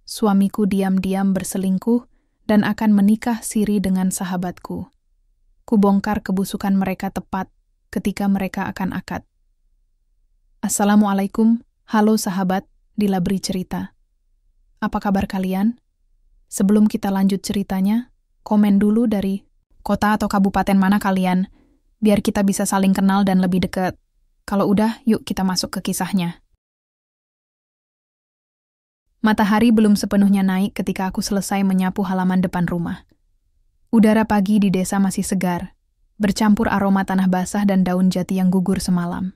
suamiku diam-diam berselingkuh dan akan menikah siri dengan sahabatku. Kubongkar kebusukan mereka tepat ketika mereka akan akad. Assalamualaikum, halo sahabat, Dilabri cerita. Apa kabar kalian? Sebelum kita lanjut ceritanya, komen dulu dari kota atau kabupaten mana kalian, biar kita bisa saling kenal dan lebih dekat. Kalau udah, yuk kita masuk ke kisahnya. Matahari belum sepenuhnya naik ketika aku selesai menyapu halaman depan rumah. Udara pagi di desa masih segar, bercampur aroma tanah basah dan daun jati yang gugur semalam.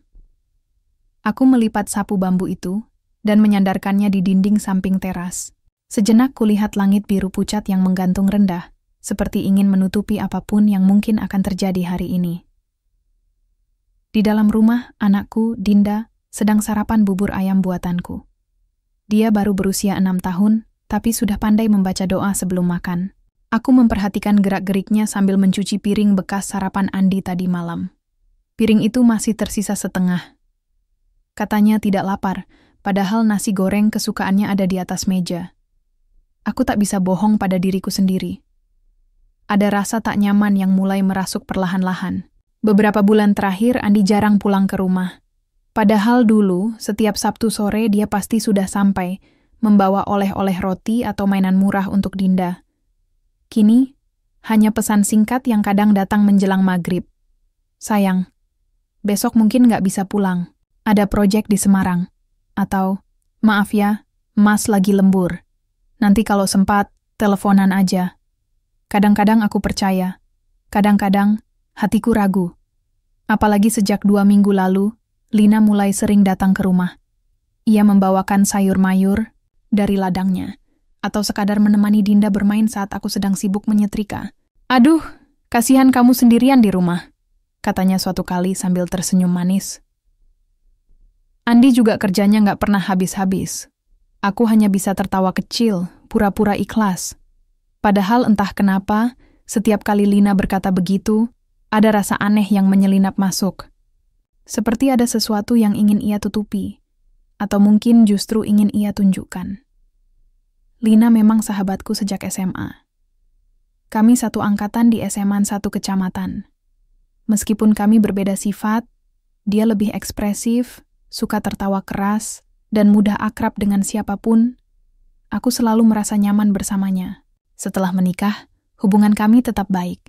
Aku melipat sapu bambu itu dan menyandarkannya di dinding samping teras. Sejenak kulihat langit biru pucat yang menggantung rendah, seperti ingin menutupi apapun yang mungkin akan terjadi hari ini. Di dalam rumah, anakku, Dinda, sedang sarapan bubur ayam buatanku. Dia baru berusia 6 tahun, tapi sudah pandai membaca doa sebelum makan. Aku memperhatikan gerak-geriknya sambil mencuci piring bekas sarapan Andi tadi malam. Piring itu masih tersisa setengah. Katanya tidak lapar, padahal nasi goreng kesukaannya ada di atas meja. Aku tak bisa bohong pada diriku sendiri. Ada rasa tak nyaman yang mulai merasuk perlahan-lahan. Beberapa bulan terakhir, Andi jarang pulang ke rumah. Padahal dulu, setiap Sabtu sore dia pasti sudah sampai, membawa oleh-oleh roti atau mainan murah untuk Dinda. Kini, hanya pesan singkat yang kadang datang menjelang maghrib. Sayang, besok mungkin nggak bisa pulang. Ada proyek di Semarang. Atau, maaf ya, Mas lagi lembur. Nanti kalau sempat, teleponan aja. Kadang-kadang aku percaya. Kadang-kadang, hatiku ragu. Apalagi sejak 2 minggu lalu, Lina mulai sering datang ke rumah. Ia membawakan sayur mayur dari ladangnya, atau sekadar menemani Dinda bermain saat aku sedang sibuk menyetrika. Aduh, kasihan kamu sendirian di rumah, katanya suatu kali sambil tersenyum manis. Andi juga kerjanya nggak pernah habis-habis. Aku hanya bisa tertawa kecil, pura-pura ikhlas. Padahal entah kenapa, setiap kali Lina berkata begitu, ada rasa aneh yang menyelinap masuk. Seperti ada sesuatu yang ingin ia tutupi, atau mungkin justru ingin ia tunjukkan. Lina memang sahabatku sejak SMA. Kami satu angkatan di SMA satu kecamatan. Meskipun kami berbeda sifat, dia lebih ekspresif, suka tertawa keras, dan mudah akrab dengan siapapun, aku selalu merasa nyaman bersamanya. Setelah menikah, hubungan kami tetap baik.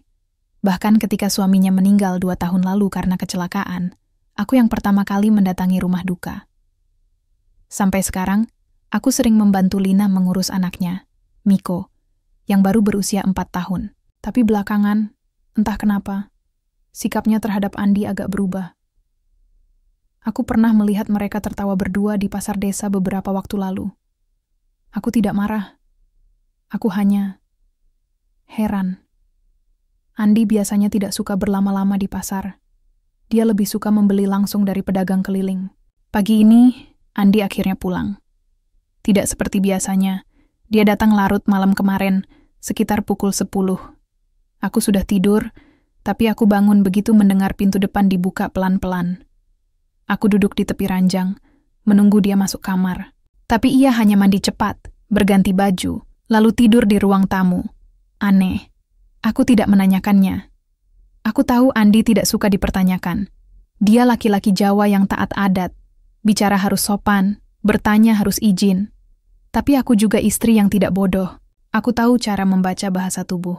Bahkan ketika suaminya meninggal 2 tahun lalu karena kecelakaan, aku yang pertama kali mendatangi rumah duka. Sampai sekarang, aku sering membantu Lina mengurus anaknya, Miko, yang baru berusia 4 tahun. Tapi belakangan, entah kenapa, sikapnya terhadap Andi agak berubah. Aku pernah melihat mereka tertawa berdua di pasar desa beberapa waktu lalu. Aku tidak marah. Aku hanya heran. Andi biasanya tidak suka berlama-lama di pasar. Dia lebih suka membeli langsung dari pedagang keliling. Pagi ini, Andi akhirnya pulang. Tidak seperti biasanya, dia datang larut malam kemarin, sekitar pukul 10. Aku sudah tidur, tapi aku bangun begitu mendengar pintu depan dibuka pelan-pelan. Aku duduk di tepi ranjang, menunggu dia masuk kamar. Tapi ia hanya mandi cepat, berganti baju, lalu tidur di ruang tamu. Aneh, aku tidak menanyakannya. Aku tahu Andi tidak suka dipertanyakan. Dia laki-laki Jawa yang taat adat. Bicara harus sopan, bertanya harus izin. Tapi aku juga istri yang tidak bodoh. Aku tahu cara membaca bahasa tubuh.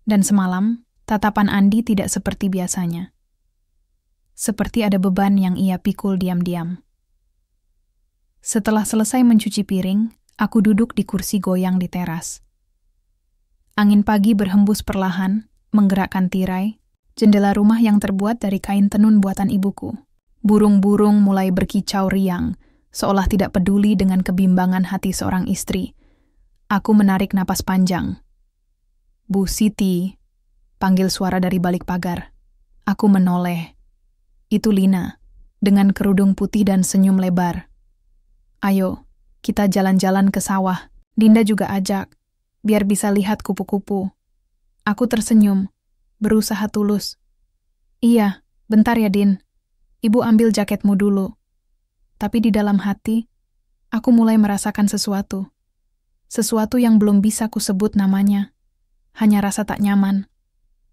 Dan semalam, tatapan Andi tidak seperti biasanya. Seperti ada beban yang ia pikul diam-diam. Setelah selesai mencuci piring, aku duduk di kursi goyang di teras. Angin pagi berhembus perlahan, menggerakkan tirai, jendela rumah yang terbuat dari kain tenun buatan ibuku. Burung-burung mulai berkicau riang, seolah tidak peduli dengan kebimbangan hati seorang istri. Aku menarik napas panjang. Bu Siti, panggil suara dari balik pagar. Aku menoleh. Itu Lina, dengan kerudung putih dan senyum lebar. Ayo, kita jalan-jalan ke sawah. Dinda juga ajak, biar bisa lihat kupu-kupu. Aku tersenyum, berusaha tulus. Iya, bentar ya Din. Ibu ambil jaketmu dulu. Tapi di dalam hati, aku mulai merasakan sesuatu. Sesuatu yang belum bisa kusebut namanya. Hanya rasa tak nyaman.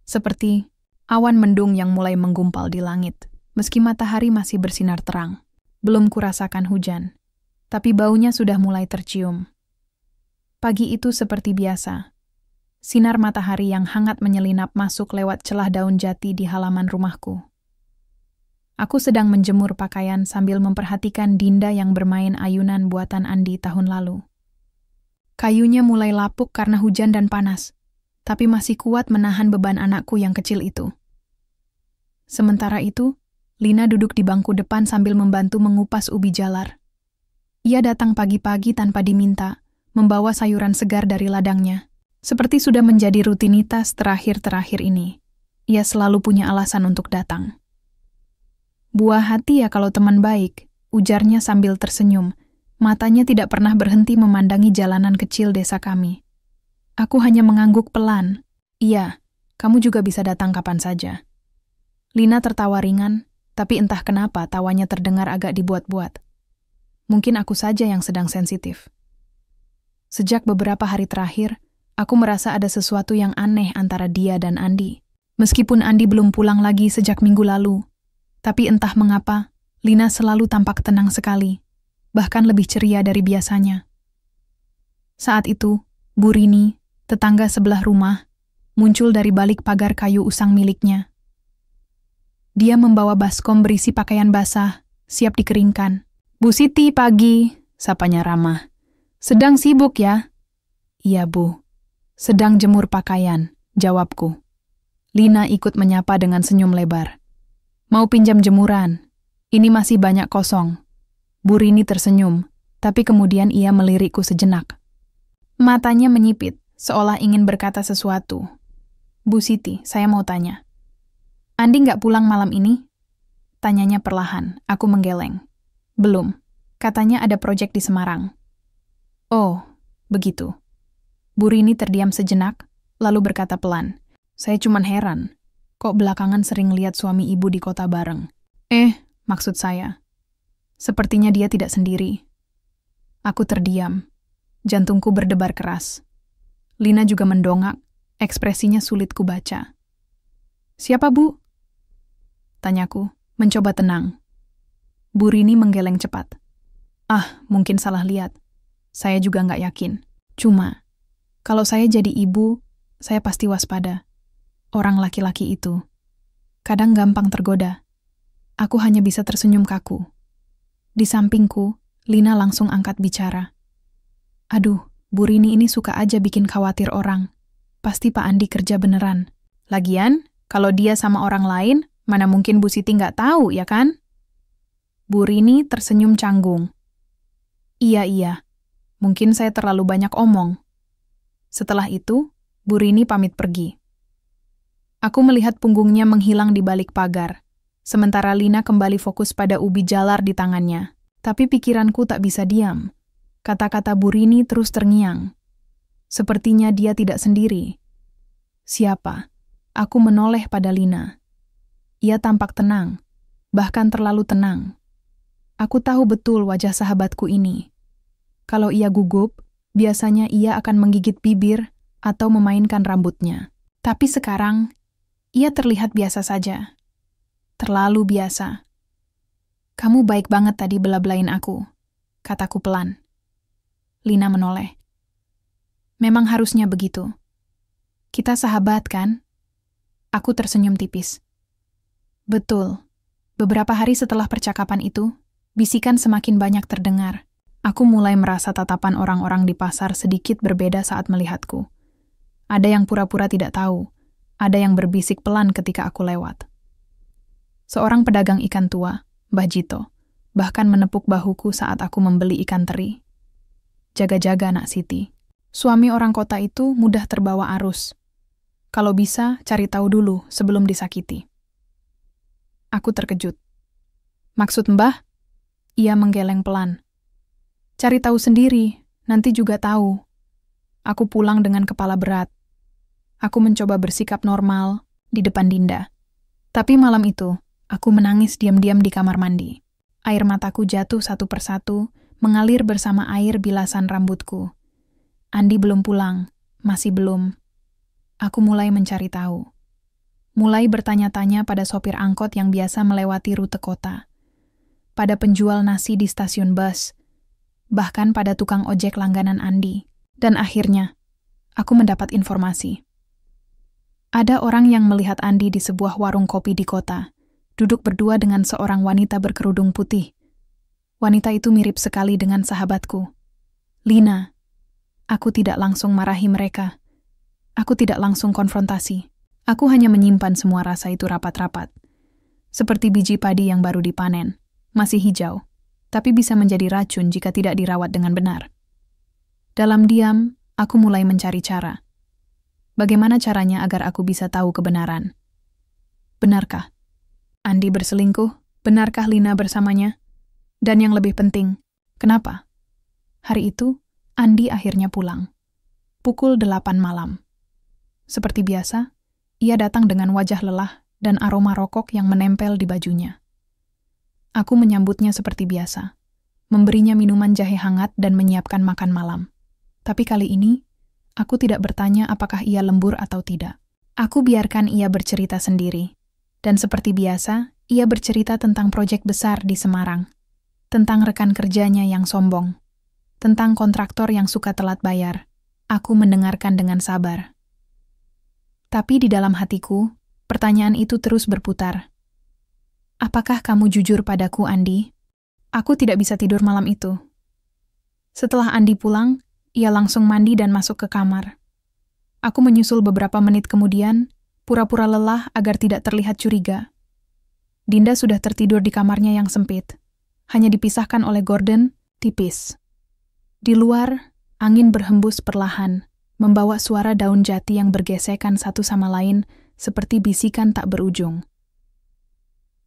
Seperti awan mendung yang mulai menggumpal di langit, meski matahari masih bersinar terang. Belum kurasakan hujan, tapi baunya sudah mulai tercium. Pagi itu seperti biasa. Sinar matahari yang hangat menyelinap masuk lewat celah daun jati di halaman rumahku. Aku sedang menjemur pakaian sambil memperhatikan Dinda yang bermain ayunan buatan Andi tahun lalu. Kayunya mulai lapuk karena hujan dan panas, tapi masih kuat menahan beban anakku yang kecil itu. Sementara itu, Lina duduk di bangku depan sambil membantu mengupas ubi jalar. Ia datang pagi-pagi tanpa diminta, membawa sayuran segar dari ladangnya. Seperti sudah menjadi rutinitas terakhir-terakhir ini. Ia selalu punya alasan untuk datang. Buah hati ya kalau teman baik, ujarnya sambil tersenyum. Matanya tidak pernah berhenti memandangi jalanan kecil desa kami. Aku hanya mengangguk pelan. Iya, kamu juga bisa datang kapan saja. Lina tertawa ringan, tapi entah kenapa tawanya terdengar agak dibuat-buat. Mungkin aku saja yang sedang sensitif. Sejak beberapa hari terakhir, aku merasa ada sesuatu yang aneh antara dia dan Andi. Meskipun Andi belum pulang lagi sejak minggu lalu, tapi entah mengapa, Lina selalu tampak tenang sekali, bahkan lebih ceria dari biasanya. Saat itu, Bu Rini, tetangga sebelah rumah, muncul dari balik pagar kayu usang miliknya. Dia membawa baskom berisi pakaian basah, siap dikeringkan. "Bu Siti, pagi," sapanya ramah. "Sedang sibuk ya?" "Iya, Bu. Sedang jemur pakaian," jawabku. Lina ikut menyapa dengan senyum lebar. "Mau pinjam jemuran? Ini masih banyak kosong." Bu Rini tersenyum, tapi kemudian ia melirikku sejenak. Matanya menyipit, seolah ingin berkata sesuatu. "Bu Siti, saya mau tanya. Andi nggak pulang malam ini?" Tanyanya perlahan, aku menggeleng. "Belum. Katanya ada proyek di Semarang." "Oh, begitu." Bu Rini terdiam sejenak, lalu berkata pelan. "Saya cuman heran, kok belakangan sering lihat suami ibu di kota bareng." Maksud saya. Sepertinya dia tidak sendiri. Aku terdiam. Jantungku berdebar keras. Lina juga mendongak, ekspresinya sulit kubaca. "Siapa, Bu?" tanyaku, mencoba tenang. Bu Rini menggeleng cepat. Mungkin salah lihat. Saya juga nggak yakin. Cuma, kalau saya jadi ibu, saya pasti waspada. Orang laki-laki itu kadang gampang tergoda. Aku hanya bisa tersenyum kaku. Di sampingku, Lina langsung angkat bicara. "Aduh, Bu Rini ini suka aja bikin khawatir orang. Pasti Pak Andi kerja beneran. Lagian, kalau dia sama orang lain, mana mungkin Bu Siti nggak tahu, ya kan?" Bu Rini tersenyum canggung. Iya. Mungkin saya terlalu banyak omong." Setelah itu, Bu Rini pamit pergi. Aku melihat punggungnya menghilang di balik pagar, sementara Lina kembali fokus pada ubi jalar di tangannya. Tapi pikiranku tak bisa diam. Kata-kata Bu Rini terus terngiang. Sepertinya dia tidak sendiri. Siapa? Aku menoleh pada Lina. Ia tampak tenang, bahkan terlalu tenang. Aku tahu betul wajah sahabatku ini. Kalau ia gugup, biasanya ia akan menggigit bibir atau memainkan rambutnya. Tapi sekarang, ia terlihat biasa saja. Terlalu biasa. "Kamu baik banget tadi bela-belain aku," kataku pelan. Lina menoleh. "Memang harusnya begitu. Kita sahabat, kan?" Aku tersenyum tipis. "Betul." Beberapa hari setelah percakapan itu, bisikan semakin banyak terdengar. Aku mulai merasa tatapan orang-orang di pasar sedikit berbeda saat melihatku. Ada yang pura-pura tidak tahu, ada yang berbisik pelan ketika aku lewat. Seorang pedagang ikan tua, Mbah Jito, bahkan menepuk bahuku saat aku membeli ikan teri. "Jaga-jaga, Nak Siti. Suami orang kota itu mudah terbawa arus. Kalau bisa, cari tahu dulu sebelum disakiti." Aku terkejut. "Maksud Mbah?" Ia menggeleng pelan. "Cari tahu sendiri, nanti juga tahu." Aku pulang dengan kepala berat. Aku mencoba bersikap normal di depan Dinda. Tapi malam itu, aku menangis diam-diam di kamar mandi. Air mataku jatuh satu persatu, mengalir bersama air bilasan rambutku. Andi belum pulang, masih belum. Aku mulai mencari tahu. Mulai bertanya-tanya pada sopir angkot yang biasa melewati rute kota, pada penjual nasi di stasiun bus, bahkan pada tukang ojek langganan Andi. Dan akhirnya, aku mendapat informasi. Ada orang yang melihat Andi di sebuah warung kopi di kota, duduk berdua dengan seorang wanita berkerudung putih. Wanita itu mirip sekali dengan sahabatku, Lina. Aku tidak langsung marahi mereka. Aku tidak langsung konfrontasi. Aku hanya menyimpan semua rasa itu rapat-rapat. Seperti biji padi yang baru dipanen, masih hijau, tapi bisa menjadi racun jika tidak dirawat dengan benar. Dalam diam, aku mulai mencari cara. Bagaimana caranya agar aku bisa tahu kebenaran? Benarkah Andi berselingkuh? Benarkah Lina bersamanya? Dan yang lebih penting, kenapa? Hari itu, Andi akhirnya pulang. Pukul 8 malam. Seperti biasa, ia datang dengan wajah lelah dan aroma rokok yang menempel di bajunya. Aku menyambutnya seperti biasa, memberinya minuman jahe hangat dan menyiapkan makan malam. Tapi kali ini, aku tidak bertanya apakah ia lembur atau tidak. Aku biarkan ia bercerita sendiri. Dan seperti biasa, ia bercerita tentang proyek besar di Semarang. Tentang rekan kerjanya yang sombong. Tentang kontraktor yang suka telat bayar. Aku mendengarkan dengan sabar. Tapi di dalam hatiku, pertanyaan itu terus berputar. Apakah kamu jujur padaku, Andi? Aku tidak bisa tidur malam itu. Setelah Andi pulang, ia langsung mandi dan masuk ke kamar. Aku menyusul beberapa menit kemudian, pura-pura lelah agar tidak terlihat curiga. Dinda sudah tertidur di kamarnya yang sempit. Hanya dipisahkan oleh gorden, tipis. Di luar, angin berhembus perlahan, membawa suara daun jati yang bergesekan satu sama lain seperti bisikan tak berujung.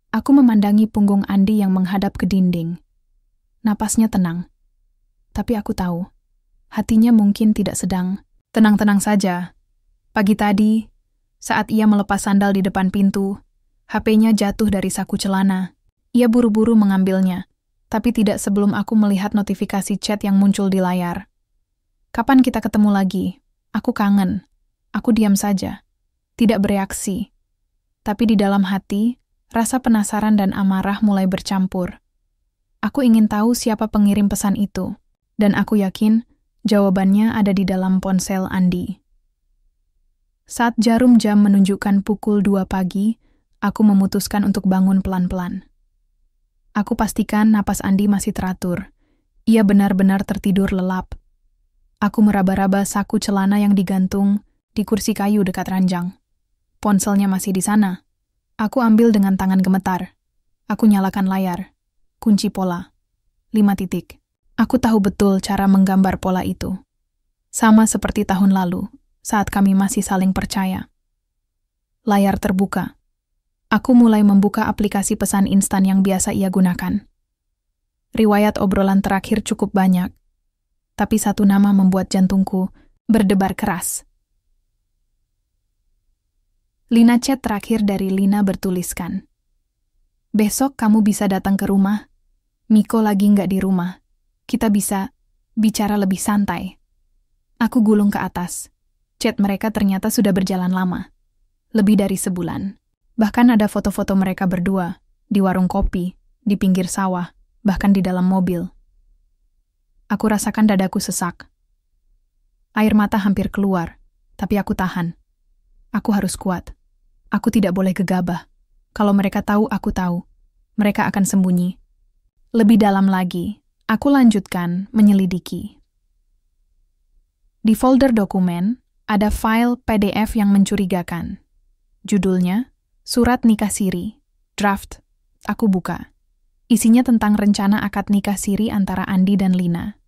Aku memandangi punggung Andi yang menghadap ke dinding. Napasnya tenang. Tapi aku tahu, hatinya mungkin tidak sedang tenang-tenang saja. Pagi tadi, saat ia melepas sandal di depan pintu, HP-nya jatuh dari saku celana. Ia buru-buru mengambilnya, tapi tidak sebelum aku melihat notifikasi chat yang muncul di layar. Kapan kita ketemu lagi? Aku kangen. Aku diam saja. Tidak bereaksi. Tapi di dalam hati, rasa penasaran dan amarah mulai bercampur. Aku ingin tahu siapa pengirim pesan itu. Dan aku yakin, jawabannya ada di dalam ponsel Andi. Saat jarum jam menunjukkan pukul 2 pagi, aku memutuskan untuk bangun pelan-pelan. Aku pastikan napas Andi masih teratur. Ia benar-benar tertidur lelap. Aku meraba-raba saku celana yang digantung di kursi kayu dekat ranjang. Ponselnya masih di sana. Aku ambil dengan tangan gemetar. Aku nyalakan layar. Kunci pola. 5 titik. Aku tahu betul cara menggambar pola itu. Sama seperti tahun lalu, saat kami masih saling percaya. Layar terbuka. Aku mulai membuka aplikasi pesan instan yang biasa ia gunakan. Riwayat obrolan terakhir cukup banyak, tapi satu nama membuat jantungku berdebar keras. Lina chat terakhir dari Lina bertuliskan, "Besok kamu bisa datang ke rumah. Miko lagi nggak di rumah. Kita bisa bicara lebih santai." Aku gulung ke atas. Chat mereka ternyata sudah berjalan lama. Lebih dari sebulan. Bahkan ada foto-foto mereka berdua, di warung kopi, di pinggir sawah, bahkan di dalam mobil. Aku rasakan dadaku sesak. Air mata hampir keluar, tapi aku tahan. Aku harus kuat. Aku tidak boleh gegabah. Kalau mereka tahu, aku tahu. Mereka akan sembunyi. Lebih dalam lagi, aku lanjutkan menyelidiki. Di folder dokumen, ada file PDF yang mencurigakan. Judulnya, Surat Nikah Siri, Draft. Aku buka. Isinya tentang rencana akad nikah siri antara Andi dan Lina.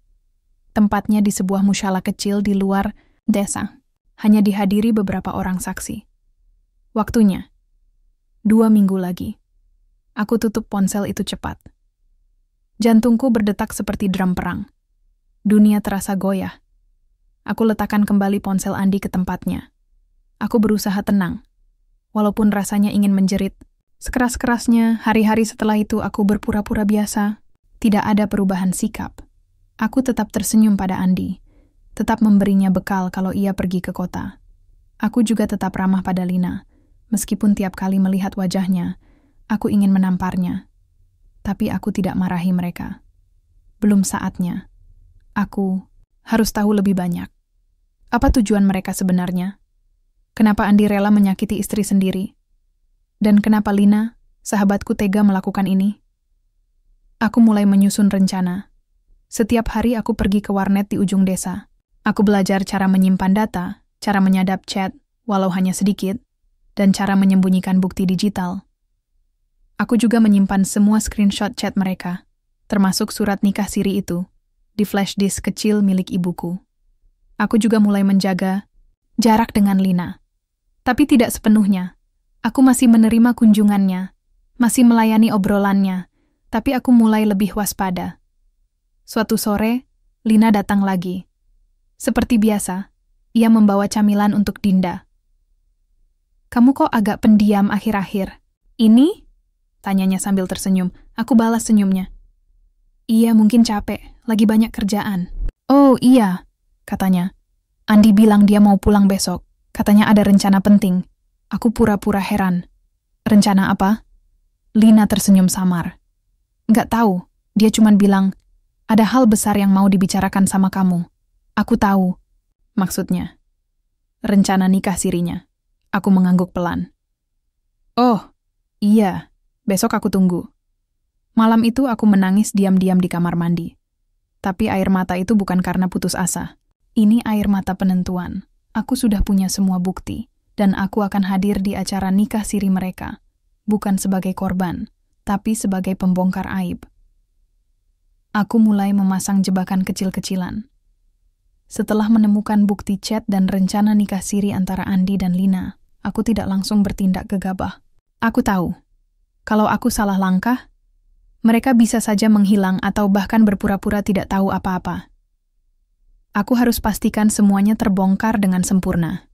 Tempatnya di sebuah musyalah kecil di luar desa. Hanya dihadiri beberapa orang saksi. Waktunya, 2 minggu lagi. Aku tutup ponsel itu cepat. Jantungku berdetak seperti drum perang. Dunia terasa goyah. Aku letakkan kembali ponsel Andi ke tempatnya. Aku berusaha tenang. Walaupun rasanya ingin menjerit, sekeras-kerasnya hari-hari setelah itu aku berpura-pura biasa. Tidak ada perubahan sikap. Aku tetap tersenyum pada Andi. tetap memberinya bekal kalau ia pergi ke kota. Aku juga tetap ramah pada Lina, meskipun tiap kali melihat wajahnya, aku ingin menamparnya. Tapi aku tidak marahi mereka. Belum saatnya. Aku harus tahu lebih banyak. Apa tujuan mereka sebenarnya? Kenapa Andi rela menyakiti istri sendiri? Dan kenapa Lina, sahabatku, tega melakukan ini? Aku mulai menyusun rencana. Setiap hari aku pergi ke warnet di ujung desa. Aku belajar cara menyimpan data, cara menyadap chat, walau hanya sedikit, dan cara menyembunyikan bukti digital. Aku juga menyimpan semua screenshot chat mereka, termasuk surat nikah siri itu, di flash disk kecil milik ibuku. Aku juga mulai menjaga jarak dengan Lina. Tapi tidak sepenuhnya. Aku masih menerima kunjungannya, masih melayani obrolannya, tapi aku mulai lebih waspada. Suatu sore, Lina datang lagi. Seperti biasa, ia membawa camilan untuk Dinda. "Kamu kok agak pendiam akhir-akhir? Ini?" tanyanya sambil tersenyum. Aku balas senyumnya. "Iya, mungkin capek, lagi banyak kerjaan." "Oh iya," katanya. "Andi bilang dia mau pulang besok. Katanya ada rencana penting." Aku pura-pura heran. "Rencana apa?" Lina tersenyum samar. "Nggak tahu, dia cuma bilang, ada hal besar yang mau dibicarakan sama kamu." "Aku tahu." "Maksudnya?" "Rencana nikah sirinya." Aku mengangguk pelan. "Oh, iya, besok aku tunggu." Malam itu aku menangis diam-diam di kamar mandi. Tapi air mata itu bukan karena putus asa. Ini air mata penentuan. Aku sudah punya semua bukti, dan aku akan hadir di acara nikah siri mereka. Bukan sebagai korban, tapi sebagai pembongkar aib. Aku mulai memasang jebakan kecil-kecilan. Setelah menemukan bukti chat dan rencana nikah siri antara Andi dan Lina, aku tidak langsung bertindak gegabah. Aku tahu, kalau aku salah langkah, mereka bisa saja menghilang atau bahkan berpura-pura tidak tahu apa-apa. Aku harus pastikan semuanya terbongkar dengan sempurna.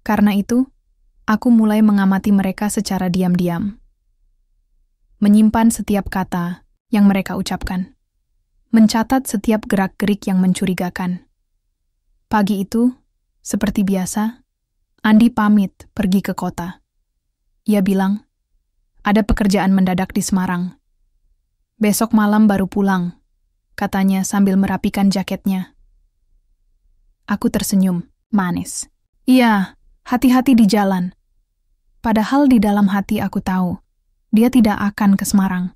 Karena itu, aku mulai mengamati mereka secara diam-diam. Menyimpan setiap kata yang mereka ucapkan. Mencatat setiap gerak-gerik yang mencurigakan. Pagi itu, seperti biasa, Andi pamit pergi ke kota. Ia bilang, ada pekerjaan mendadak di Semarang. Besok malam baru pulang, katanya sambil merapikan jaketnya. Aku tersenyum, manis. Iya, hati-hati di jalan. Padahal di dalam hati aku tahu, dia tidak akan ke Semarang.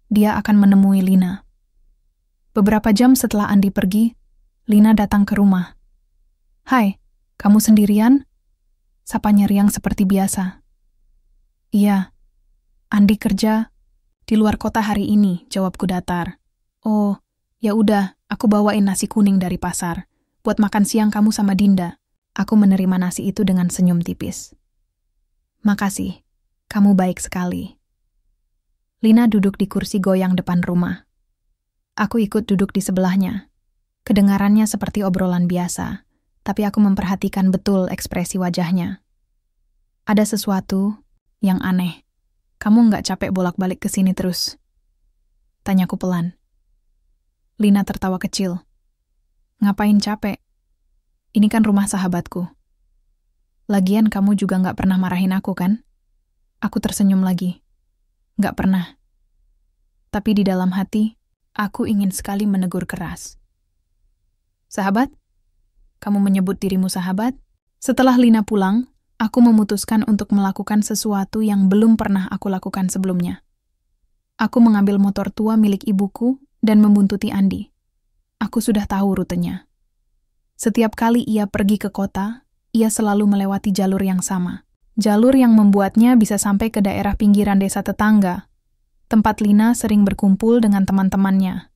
Dia akan menemui Lina. Beberapa jam setelah Andi pergi, Lina datang ke rumah. "Hai, kamu sendirian?" Sapanya riang seperti biasa. "Iya, Andi kerja di luar kota hari ini," jawabku datar. "Oh, ya udah, aku bawain nasi kuning dari pasar. Buat makan siang kamu sama Dinda." Aku menerima nasi itu dengan senyum tipis. "Makasih, kamu baik sekali." Lina duduk di kursi goyang depan rumah. Aku ikut duduk di sebelahnya. Kedengarannya seperti obrolan biasa, tapi aku memperhatikan betul ekspresi wajahnya. "Ada sesuatu yang aneh. Kamu nggak capek bolak-balik ke sini terus?" tanyaku pelan. Lina tertawa kecil. "Ngapain capek? Ini kan rumah sahabatku. Lagian kamu juga nggak pernah marahin aku kan?" Aku tersenyum lagi. "Nggak pernah. Tapi di dalam hati, aku ingin sekali menegur keras." "Sahabat? Kamu menyebut dirimu sahabat?" Setelah Lina pulang, aku memutuskan untuk melakukan sesuatu yang belum pernah aku lakukan sebelumnya. Aku mengambil motor tua milik ibuku dan membuntuti Andi. Aku sudah tahu rutenya. Setiap kali ia pergi ke kota, ia selalu melewati jalur yang sama. Jalur yang membuatnya bisa sampai ke daerah pinggiran desa tetangga, tempat Lina sering berkumpul dengan teman-temannya.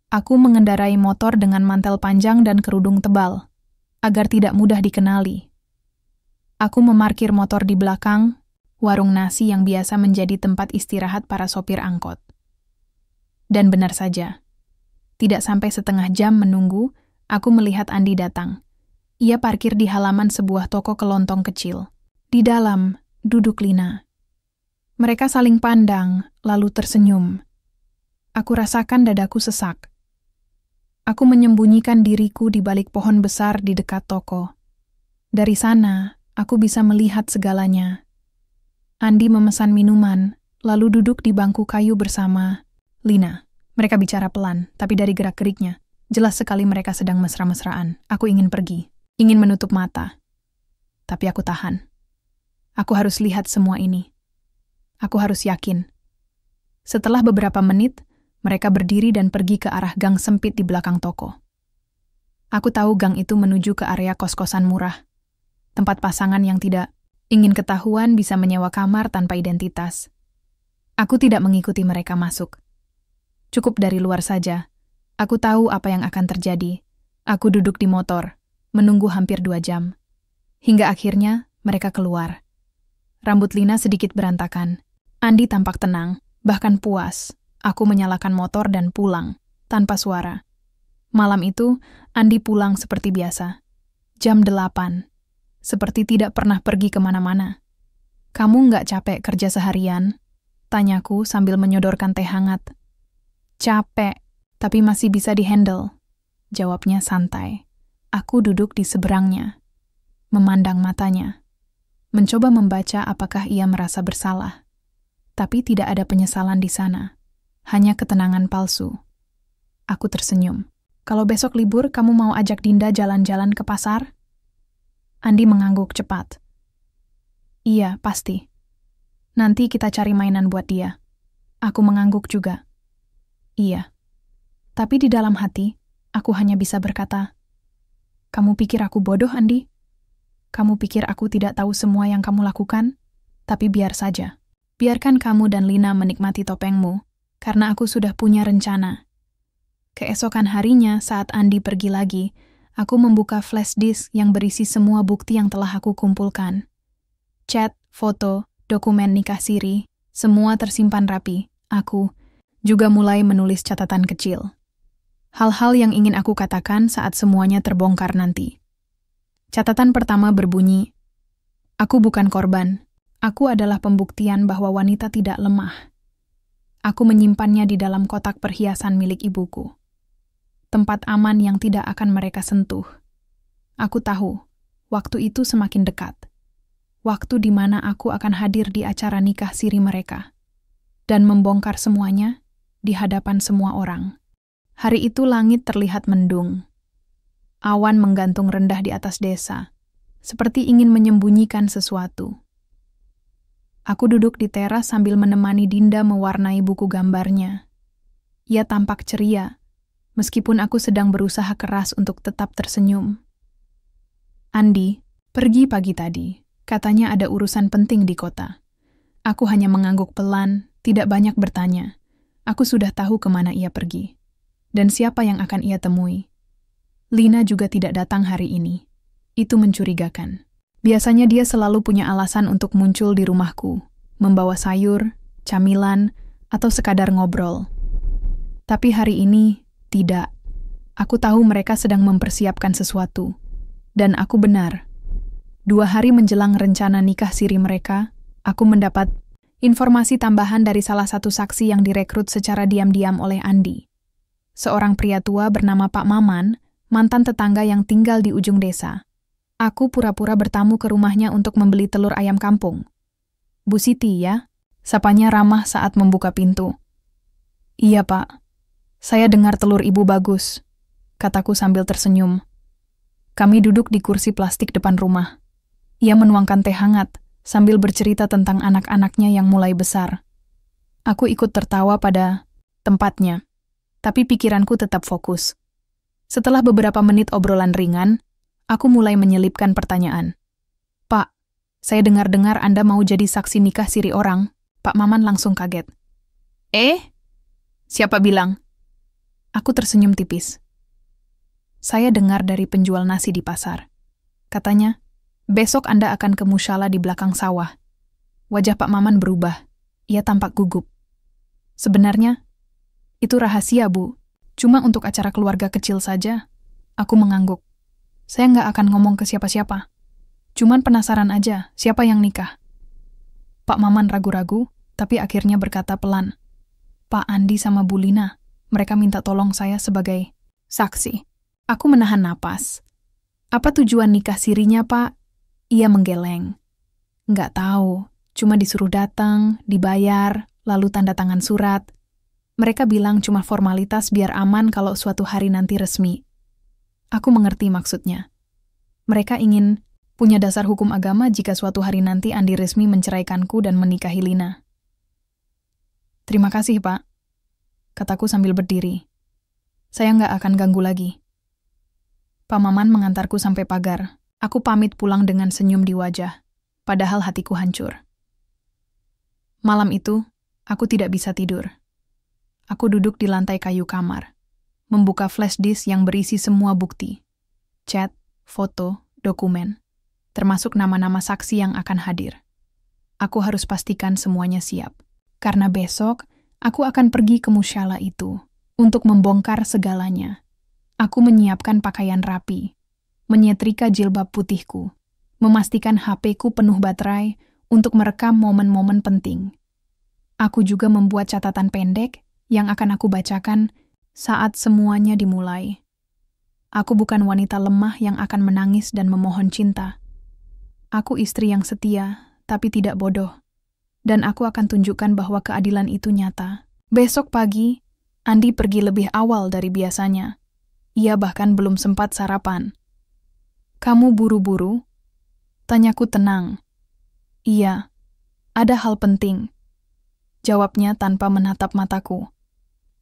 Aku mengendarai motor dengan mantel panjang dan kerudung tebal, agar tidak mudah dikenali. Aku memarkir motor di belakang warung nasi yang biasa menjadi tempat istirahat para sopir angkot. Dan benar saja, tidak sampai setengah jam menunggu, aku melihat Andi datang. Ia parkir di halaman sebuah toko kelontong kecil. Di dalam, duduk Lina. Mereka saling pandang, lalu tersenyum. Aku rasakan dadaku sesak. Aku menyembunyikan diriku di balik pohon besar di dekat toko. Dari sana, aku bisa melihat segalanya. Andi memesan minuman, lalu duduk di bangku kayu bersama Lina. Mereka bicara pelan, tapi dari gerak-geriknya, jelas sekali mereka sedang mesra-mesraan. Aku ingin pergi, ingin menutup mata. Tapi aku tahan. Aku harus lihat semua ini. Aku harus yakin. Setelah beberapa menit, mereka berdiri dan pergi ke arah gang sempit di belakang toko. Aku tahu gang itu menuju ke area kos-kosan murah. Tempat pasangan yang tidak ingin ketahuan bisa menyewa kamar tanpa identitas. Aku tidak mengikuti mereka masuk. Cukup dari luar saja. Aku tahu apa yang akan terjadi. Aku duduk di motor, menunggu hampir 2 jam. Hingga akhirnya, mereka keluar. Rambut Lina sedikit berantakan. Andi tampak tenang, bahkan puas. Aku menyalakan motor dan pulang, tanpa suara. Malam itu, Andi pulang seperti biasa. Jam 8. Seperti tidak pernah pergi kemana-mana. Kamu nggak capek kerja seharian? Tanyaku sambil menyodorkan teh hangat. Capek, tapi masih bisa dihandle. Jawabnya santai. Aku duduk di seberangnya, memandang matanya. Mencoba membaca apakah ia merasa bersalah. Tapi tidak ada penyesalan di sana. Hanya ketenangan palsu. Aku tersenyum. Kalau besok libur, kamu mau ajak Dinda jalan-jalan ke pasar? Andi mengangguk cepat. Iya, pasti. Nanti kita cari mainan buat dia. Aku mengangguk juga. Iya. Tapi di dalam hati, aku hanya bisa berkata, kamu pikir aku bodoh, Andi? Kamu pikir aku tidak tahu semua yang kamu lakukan? Tapi biar saja. Biarkan kamu dan Lina menikmati topengmu. Karena aku sudah punya rencana. Keesokan harinya saat Andi pergi lagi, aku membuka flash disk yang berisi semua bukti yang telah aku kumpulkan. Chat, foto, dokumen nikah siri, semua tersimpan rapi. Aku juga mulai menulis catatan kecil. Hal-hal yang ingin aku katakan saat semuanya terbongkar nanti. Catatan pertama berbunyi, aku bukan korban. Aku adalah pembuktian bahwa wanita tidak lemah. Aku menyimpannya di dalam kotak perhiasan milik ibuku. Tempat aman yang tidak akan mereka sentuh. Aku tahu, waktu itu semakin dekat. Waktu di mana aku akan hadir di acara nikah siri mereka. Dan membongkar semuanya di hadapan semua orang. Hari itu langit terlihat mendung. Awan menggantung rendah di atas desa, seperti ingin menyembunyikan sesuatu. Aku duduk di teras sambil menemani Dinda mewarnai buku gambarnya. Ia tampak ceria, meskipun aku sedang berusaha keras untuk tetap tersenyum. Andi pergi pagi tadi, katanya ada urusan penting di kota. Aku hanya mengangguk pelan, tidak banyak bertanya. Aku sudah tahu kemana ia pergi, dan siapa yang akan ia temui. Lina juga tidak datang hari ini. Itu mencurigakan. Biasanya dia selalu punya alasan untuk muncul di rumahku, membawa sayur, camilan, atau sekadar ngobrol. Tapi hari ini, tidak. Aku tahu mereka sedang mempersiapkan sesuatu. Dan aku benar. 2 hari menjelang rencana nikah siri mereka, aku mendapat informasi tambahan dari salah satu saksi yang direkrut secara diam-diam oleh Andi. Seorang pria tua bernama Pak Maman, mantan tetangga yang tinggal di ujung desa. Aku pura-pura bertamu ke rumahnya untuk membeli telur ayam kampung. Bu Siti ya? Sapanya ramah saat membuka pintu. Iya Pak, saya dengar telur ibu bagus, kataku sambil tersenyum. Kami duduk di kursi plastik depan rumah. Ia menuangkan teh hangat sambil bercerita tentang anak-anaknya yang mulai besar. Aku ikut tertawa pada tempatnya, tapi pikiranku tetap fokus. Setelah beberapa menit obrolan ringan, aku mulai menyelipkan pertanyaan. Pak, saya dengar-dengar Anda mau jadi saksi nikah siri orang. Pak Maman langsung kaget. Siapa bilang? Aku tersenyum tipis. Saya dengar dari penjual nasi di pasar. Katanya, besok Anda akan ke musyalah di belakang sawah. Wajah Pak Maman berubah. Ia tampak gugup. Sebenarnya, itu rahasia, Bu. Cuma untuk acara keluarga kecil saja. Aku mengangguk. Saya nggak akan ngomong ke siapa-siapa. Cuman penasaran aja, siapa yang nikah. Pak Maman ragu-ragu, tapi akhirnya berkata pelan. Pak Andi sama Bu Lina, mereka minta tolong saya sebagai Saksi. Aku menahan napas. Apa tujuan nikah sirinya, Pak? Ia menggeleng. Nggak tahu, cuma disuruh datang, dibayar, lalu tanda tangan surat. Mereka bilang cuma formalitas biar aman kalau suatu hari nanti resmi. Aku mengerti maksudnya. Mereka ingin punya dasar hukum agama jika suatu hari nanti Andi resmi menceraikanku dan menikahi Lina. Terima kasih, Pak, kataku sambil berdiri. Saya nggak akan ganggu lagi. Pak Maman mengantarku sampai pagar. Aku pamit pulang dengan senyum di wajah, padahal hatiku hancur. Malam itu, aku tidak bisa tidur. Aku duduk di lantai kayu kamar, membuka flash disk yang berisi semua bukti. Chat, foto, dokumen, termasuk nama-nama saksi yang akan hadir. Aku harus pastikan semuanya siap, karena besok aku akan pergi ke musyala itu untuk membongkar segalanya. Aku menyiapkan pakaian rapi, menyetrika jilbab putihku, memastikan HP-ku penuh baterai untuk merekam momen-momen penting. Aku juga membuat catatan pendek yang akan aku bacakan saat semuanya dimulai. Aku bukan wanita lemah yang akan menangis dan memohon cinta. Aku istri yang setia, tapi tidak bodoh. Dan aku akan tunjukkan bahwa keadilan itu nyata. Besok pagi, Andi pergi lebih awal dari biasanya. Ia bahkan belum sempat sarapan. Kamu buru-buru? Tanyaku tenang. Iya, ada hal penting. Jawabnya tanpa menatap mataku.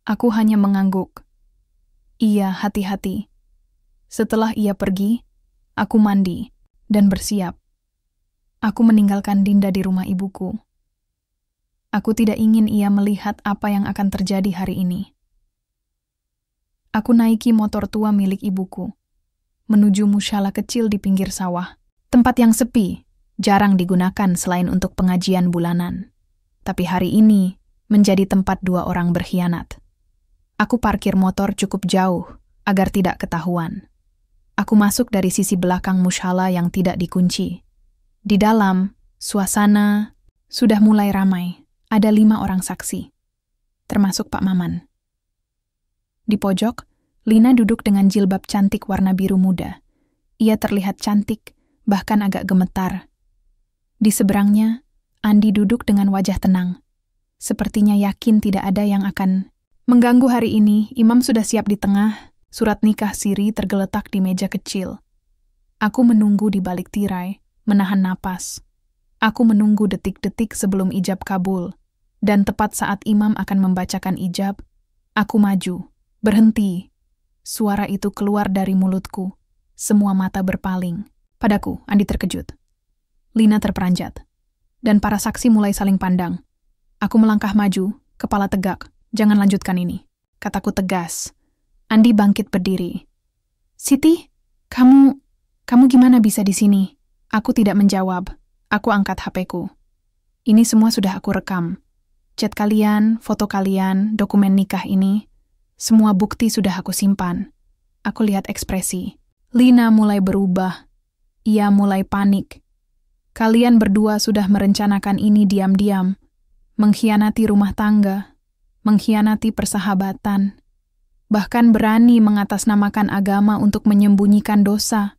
Aku hanya mengangguk. Iya, hati-hati. Setelah ia pergi, aku mandi dan bersiap. Aku meninggalkan Dinda di rumah ibuku. Aku tidak ingin ia melihat apa yang akan terjadi hari ini. Aku naiki motor tua milik ibuku, menuju musyala kecil di pinggir sawah. Tempat yang sepi, jarang digunakan selain untuk pengajian bulanan. Tapi hari ini menjadi tempat dua orang berkhianat. Aku parkir motor cukup jauh agar tidak ketahuan. Aku masuk dari sisi belakang musyala yang tidak dikunci. Di dalam, suasana sudah mulai ramai. Ada 5 orang saksi, termasuk Pak Maman. Di pojok, Lina duduk dengan jilbab cantik warna biru muda. Ia terlihat cantik, bahkan agak gemetar. Di seberangnya, Andi duduk dengan wajah tenang. Sepertinya yakin tidak ada yang akan mengganggu hari ini. Imam sudah siap di tengah, surat nikah siri tergeletak di meja kecil. Aku menunggu di balik tirai, menahan napas. Aku menunggu detik-detik sebelum ijab kabul, dan tepat saat imam akan membacakan ijab, aku maju, berhenti. Suara itu keluar dari mulutku. Semua mata berpaling. Padaku, Andi terkejut. Lina terperanjat. Dan para saksi mulai saling pandang. Aku melangkah maju, kepala tegak. Jangan lanjutkan ini, kataku tegas. Andi bangkit berdiri. Siti, kamu gimana bisa di sini? Aku tidak menjawab. Aku angkat HP-ku. Ini semua sudah aku rekam. Chat kalian, foto kalian, dokumen nikah ini, semua bukti sudah aku simpan. Aku lihat ekspresi. Lina mulai berubah. Ia mulai panik. Kalian berdua sudah merencanakan ini diam-diam. Mengkhianati rumah tangga. Mengkhianati persahabatan. Bahkan berani mengatasnamakan agama untuk menyembunyikan dosa.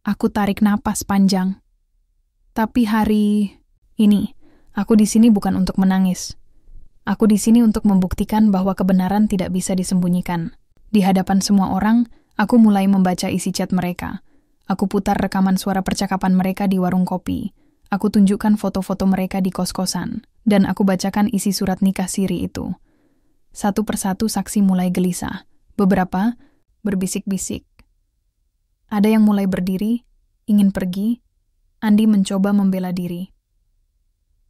Aku tarik napas panjang. Tapi hari ini, aku di sini bukan untuk menangis. Aku di sini untuk membuktikan bahwa kebenaran tidak bisa disembunyikan. Di hadapan semua orang, aku mulai membaca isi chat mereka. Aku putar rekaman suara percakapan mereka di warung kopi. Aku tunjukkan foto-foto mereka di kos-kosan. Dan aku bacakan isi surat nikah siri itu. Satu persatu saksi mulai gelisah. Beberapa berbisik-bisik. Ada yang mulai berdiri, ingin pergi. Andi mencoba membela diri.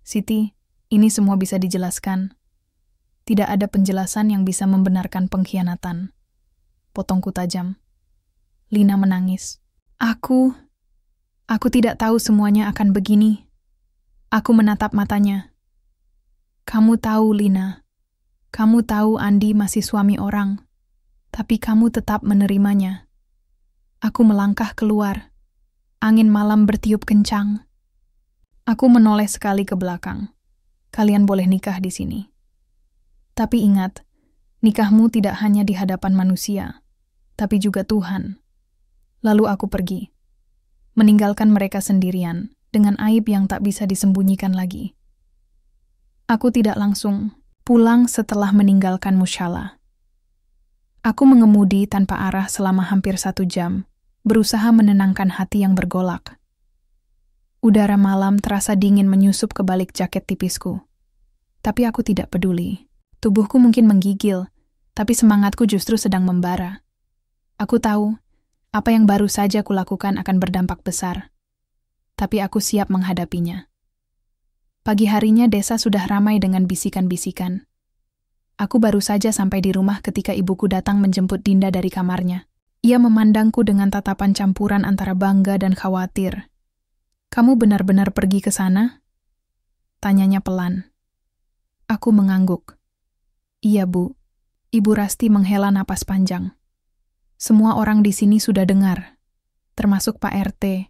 Siti, ini semua bisa dijelaskan. Tidak ada penjelasan yang bisa membenarkan pengkhianatan. Potongku tajam. Lina menangis. Aku tidak tahu semuanya akan begini. Aku menatap matanya. Kamu tahu, Lina. Kamu tahu Andi masih suami orang. Tapi kamu tetap menerimanya. Aku melangkah keluar. Angin malam bertiup kencang. Aku menoleh sekali ke belakang. Kalian boleh nikah di sini. Tapi ingat, nikahmu tidak hanya di hadapan manusia. tapi juga Tuhan. Lalu aku pergi, meninggalkan mereka sendirian dengan aib yang tak bisa disembunyikan lagi. Aku tidak langsung pulang setelah meninggalkan musyalah. Aku mengemudi tanpa arah selama hampir 1 jam, berusaha menenangkan hati yang bergolak. Udara malam terasa dingin menyusup ke balik jaket tipisku. Tapi aku tidak peduli. Tubuhku mungkin menggigil, tapi semangatku justru sedang membara. Aku tahu, apa yang baru saja kulakukan akan berdampak besar. Tapi aku siap menghadapinya. Pagi harinya desa sudah ramai dengan bisikan-bisikan. Aku baru saja sampai di rumah ketika ibuku datang menjemput Dinda dari kamarnya. Ia memandangku dengan tatapan campuran antara bangga dan khawatir. "Kamu benar-benar pergi ke sana?" tanyanya pelan. Aku mengangguk. "Iya, Bu." Ibu Rasti menghela napas panjang. "Semua orang di sini sudah dengar, termasuk Pak RT.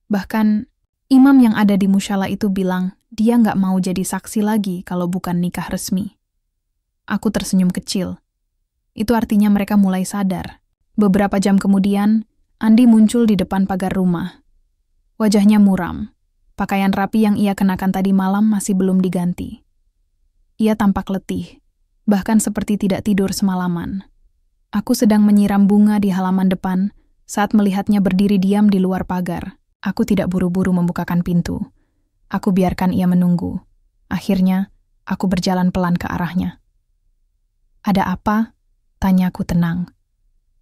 Bahkan, imam yang ada di musyalah itu bilang dia nggak mau jadi saksi lagi kalau bukan nikah resmi." Aku tersenyum kecil. Itu artinya mereka mulai sadar. Beberapa jam kemudian, Andi muncul di depan pagar rumah. Wajahnya muram. Pakaian rapi yang ia kenakan tadi malam masih belum diganti. Ia tampak letih, bahkan seperti tidak tidur semalaman. Aku sedang menyiram bunga di halaman depan saat melihatnya berdiri diam di luar pagar. Aku tidak buru-buru membukakan pintu. Aku biarkan ia menunggu. Akhirnya, aku berjalan pelan ke arahnya. "Ada apa?" tanyaku tenang.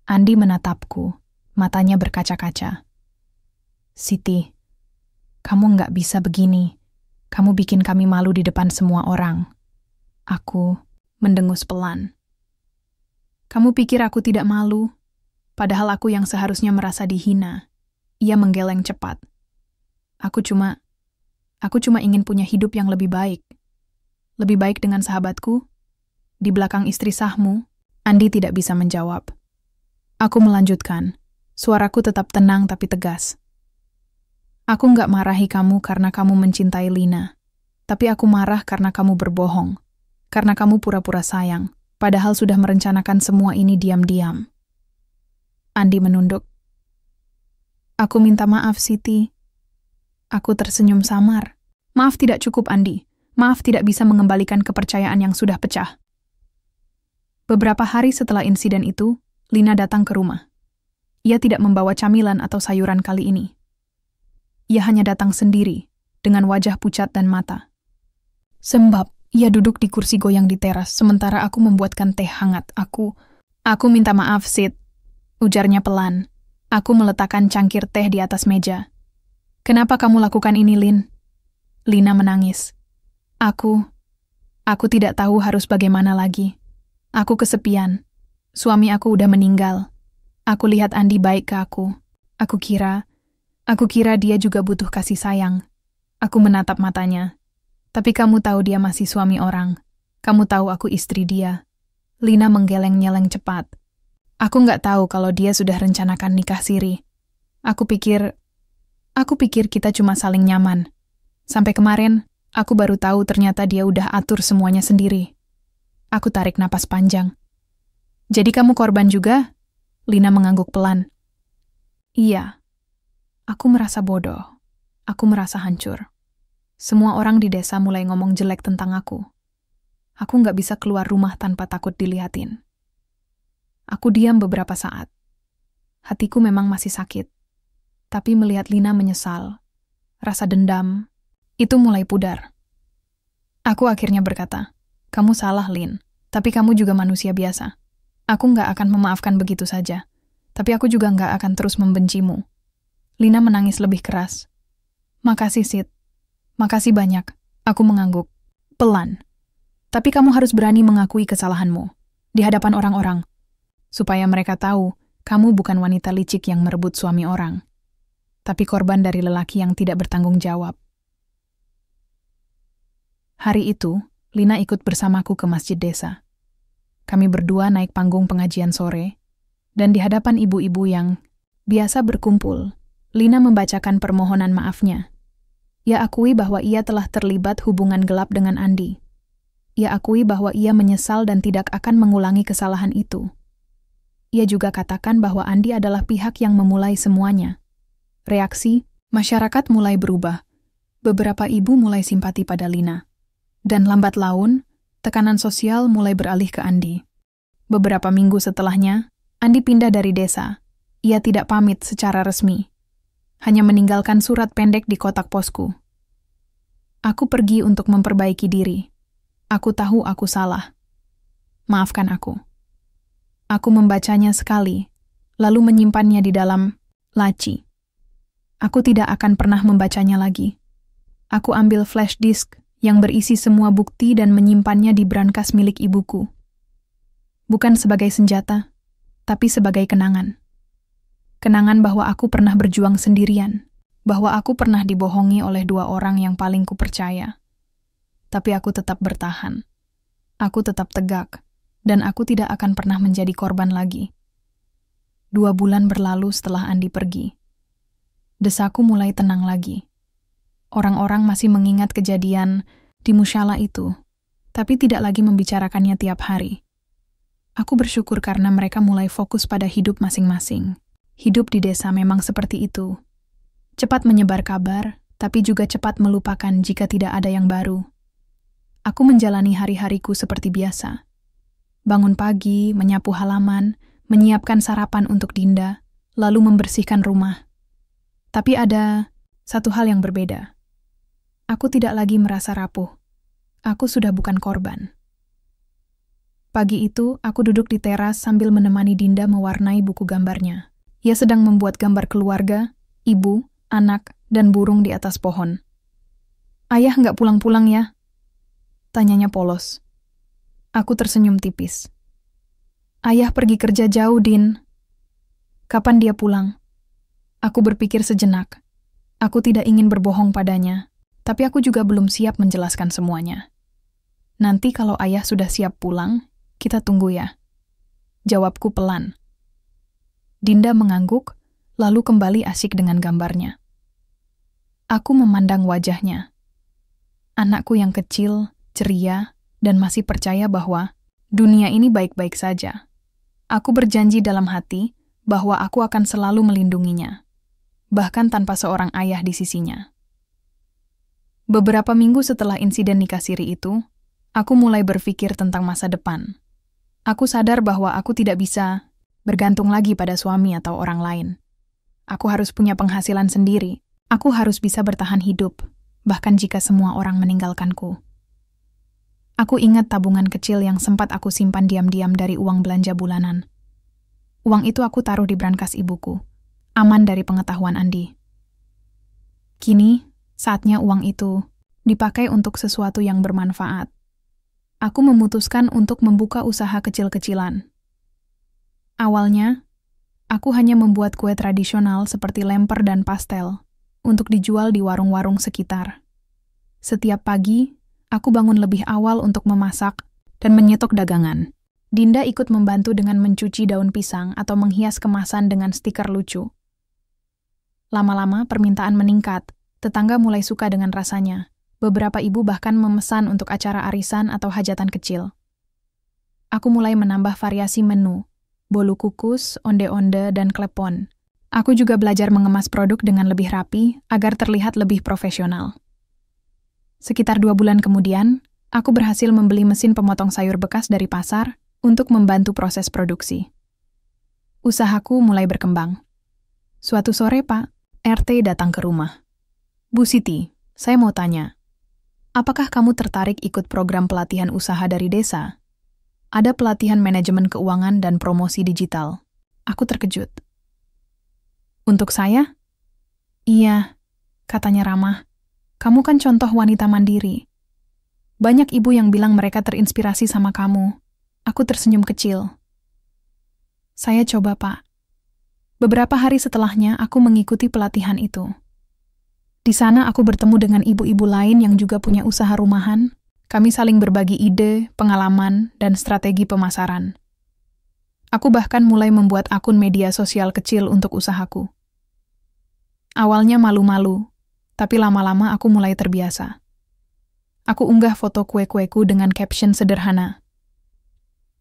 Andi menatapku, matanya berkaca-kaca. "Siti, kamu nggak bisa begini. Kamu bikin kami malu di depan semua orang." Aku mendengus pelan. "Kamu pikir aku tidak malu? Padahal aku yang seharusnya merasa dihina." Ia menggeleng cepat. Aku cuma ingin punya hidup yang lebih baik. Lebih baik dengan sahabatku. Di belakang istri sahmu." Andi tidak bisa menjawab. Aku melanjutkan. Suaraku tetap tenang tapi tegas. "Aku nggak marahi kamu karena kamu mencintai Lina. Tapi aku marah karena kamu berbohong. Karena kamu pura-pura sayang, padahal sudah merencanakan semua ini diam-diam." Andi menunduk. "Aku minta maaf, Siti." Aku tersenyum samar. "Maaf tidak cukup, Andi. Maaf tidak bisa mengembalikan kepercayaan yang sudah pecah." Beberapa hari setelah insiden itu, Lina datang ke rumah. Ia tidak membawa camilan atau sayuran kali ini. Ia hanya datang sendiri, dengan wajah pucat dan mata. Sembab, ia duduk di kursi goyang di teras, sementara aku membuatkan teh hangat. Aku minta maaf, Sid," ujarnya pelan. Aku meletakkan cangkir teh di atas meja. "Kenapa kamu lakukan ini, Lin?" Lina menangis. Aku tidak tahu harus bagaimana lagi. Aku kesepian. Suami aku udah meninggal. Aku lihat Andi baik ke aku. Aku kira dia juga butuh kasih sayang. Aku menatap matanya. Tapi kamu tahu dia masih suami orang. Kamu tahu aku istri dia. Lina menggeleng-nyeleng cepat. Aku nggak tahu kalau dia sudah rencanakan nikah siri. Aku pikir kita cuma saling nyaman. Sampai kemarin, aku baru tahu ternyata dia udah atur semuanya sendiri. Aku tarik napas panjang. "Jadi kamu korban juga?" Lina mengangguk pelan. "Iya." Aku merasa bodoh. Aku merasa hancur. Semua orang di desa mulai ngomong jelek tentang aku. Aku nggak bisa keluar rumah tanpa takut dilihatin. Aku diam beberapa saat. Hatiku memang masih sakit. Tapi melihat Lina menyesal, rasa dendam, itu mulai pudar. Aku akhirnya berkata, "Kamu salah, Lin. Tapi kamu juga manusia biasa. Aku nggak akan memaafkan begitu saja. Tapi aku juga nggak akan terus membencimu." Lina menangis lebih keras. "Makasih, Sid. Makasih banyak." Aku mengangguk. Pelan. "Tapi kamu harus berani mengakui kesalahanmu. Di hadapan orang-orang. Supaya mereka tahu, kamu bukan wanita licik yang merebut suami orang. Tapi korban dari lelaki yang tidak bertanggung jawab." Hari itu, Lina ikut bersamaku ke masjid desa. Kami berdua naik panggung pengajian sore, dan di hadapan ibu-ibu yang biasa berkumpul, Lina membacakan permohonan maafnya. Ia akui bahwa ia telah terlibat hubungan gelap dengan Andi. Ia akui bahwa ia menyesal dan tidak akan mengulangi kesalahan itu. ia juga katakan bahwa Andi adalah pihak yang memulai semuanya. Reaksi, masyarakat mulai berubah. Beberapa ibu mulai simpati pada Lina. Dan lambat laun, tekanan sosial mulai beralih ke Andi. Beberapa minggu setelahnya, Andi pindah dari desa. Ia tidak pamit secara resmi. Hanya meninggalkan surat pendek di kotak posku. Aku pergi untuk memperbaiki diri. Aku tahu aku salah. Maafkan aku. Aku membacanya sekali, lalu menyimpannya di dalam laci. Aku tidak akan pernah membacanya lagi. Aku ambil flash disk yang berisi semua bukti dan menyimpannya di brankas milik ibuku. Bukan sebagai senjata, tapi sebagai kenangan. Kenangan bahwa aku pernah berjuang sendirian, bahwa aku pernah dibohongi oleh dua orang yang paling kupercaya. Tapi aku tetap bertahan. Aku tetap tegak, dan aku tidak akan pernah menjadi korban lagi. 2 bulan berlalu setelah Andi pergi. Desaku mulai tenang lagi. Orang-orang masih mengingat kejadian di musyalah itu, tapi tidak lagi membicarakannya tiap hari. Aku bersyukur karena mereka mulai fokus pada hidup masing-masing. Hidup di desa memang seperti itu. Cepat menyebar kabar, tapi juga cepat melupakan jika tidak ada yang baru. Aku menjalani hari-hariku seperti biasa. Bangun pagi, menyapu halaman, menyiapkan sarapan untuk Dinda, lalu membersihkan rumah. Tapi ada satu hal yang berbeda. Aku tidak lagi merasa rapuh. Aku sudah bukan korban. Pagi itu, aku duduk di teras sambil menemani Dinda mewarnai buku gambarnya. Ia sedang membuat gambar keluarga, ibu, anak, dan burung di atas pohon. "Ayah nggak pulang-pulang ya?" tanyanya polos. Aku tersenyum tipis. "Ayah pergi kerja jauh, Din." "Kapan dia pulang?" Aku berpikir sejenak. Aku tidak ingin berbohong padanya, tapi aku juga belum siap menjelaskan semuanya. "Nanti kalau ayah sudah siap pulang, kita tunggu ya." Jawabku pelan. Dinda mengangguk, lalu kembali asyik dengan gambarnya. Aku memandang wajahnya. Anakku yang kecil, ceria, dan masih percaya bahwa dunia ini baik-baik saja. Aku berjanji dalam hati bahwa aku akan selalu melindunginya, bahkan tanpa seorang ayah di sisinya. Beberapa minggu setelah insiden nikah siri itu, aku mulai berpikir tentang masa depan. Aku sadar bahwa aku tidak bisa bergantung lagi pada suami atau orang lain. Aku harus punya penghasilan sendiri. Aku harus bisa bertahan hidup, bahkan jika semua orang meninggalkanku. Aku ingat tabungan kecil yang sempat aku simpan diam-diam dari uang belanja bulanan. Uang itu aku taruh di brankas ibuku, aman dari pengetahuan Andi. Kini, saatnya uang itu dipakai untuk sesuatu yang bermanfaat. Aku memutuskan untuk membuka usaha kecil-kecilan. Awalnya, aku hanya membuat kue tradisional seperti lemper dan pastel untuk dijual di warung-warung sekitar. Setiap pagi, aku bangun lebih awal untuk memasak dan menyetok dagangan. Dinda ikut membantu dengan mencuci daun pisang atau menghias kemasan dengan stiker lucu. Lama-lama permintaan meningkat, tetangga mulai suka dengan rasanya. Beberapa ibu bahkan memesan untuk acara arisan atau hajatan kecil. Aku mulai menambah variasi menu, bolu kukus, onde-onde, dan klepon. Aku juga belajar mengemas produk dengan lebih rapi agar terlihat lebih profesional. Sekitar 2 bulan kemudian, aku berhasil membeli mesin pemotong sayur bekas dari pasar untuk membantu proses produksi. Usahaku mulai berkembang. Suatu sore, Pak, RT datang ke rumah. "Bu Siti, saya mau tanya, apakah kamu tertarik ikut program pelatihan usaha dari desa? Ada pelatihan manajemen keuangan dan promosi digital." Aku terkejut. "Untuk saya?" "Iya," katanya ramah. "Kamu kan contoh wanita mandiri. Banyak ibu yang bilang mereka terinspirasi sama kamu." Aku tersenyum kecil. "Saya coba, Pak." Beberapa hari setelahnya, aku mengikuti pelatihan itu. Di sana aku bertemu dengan ibu-ibu lain yang juga punya usaha rumahan. Kami saling berbagi ide, pengalaman, dan strategi pemasaran. Aku bahkan mulai membuat akun media sosial kecil untuk usahaku. Awalnya malu-malu, tapi lama-lama aku mulai terbiasa. Aku unggah foto kue-kueku dengan caption sederhana.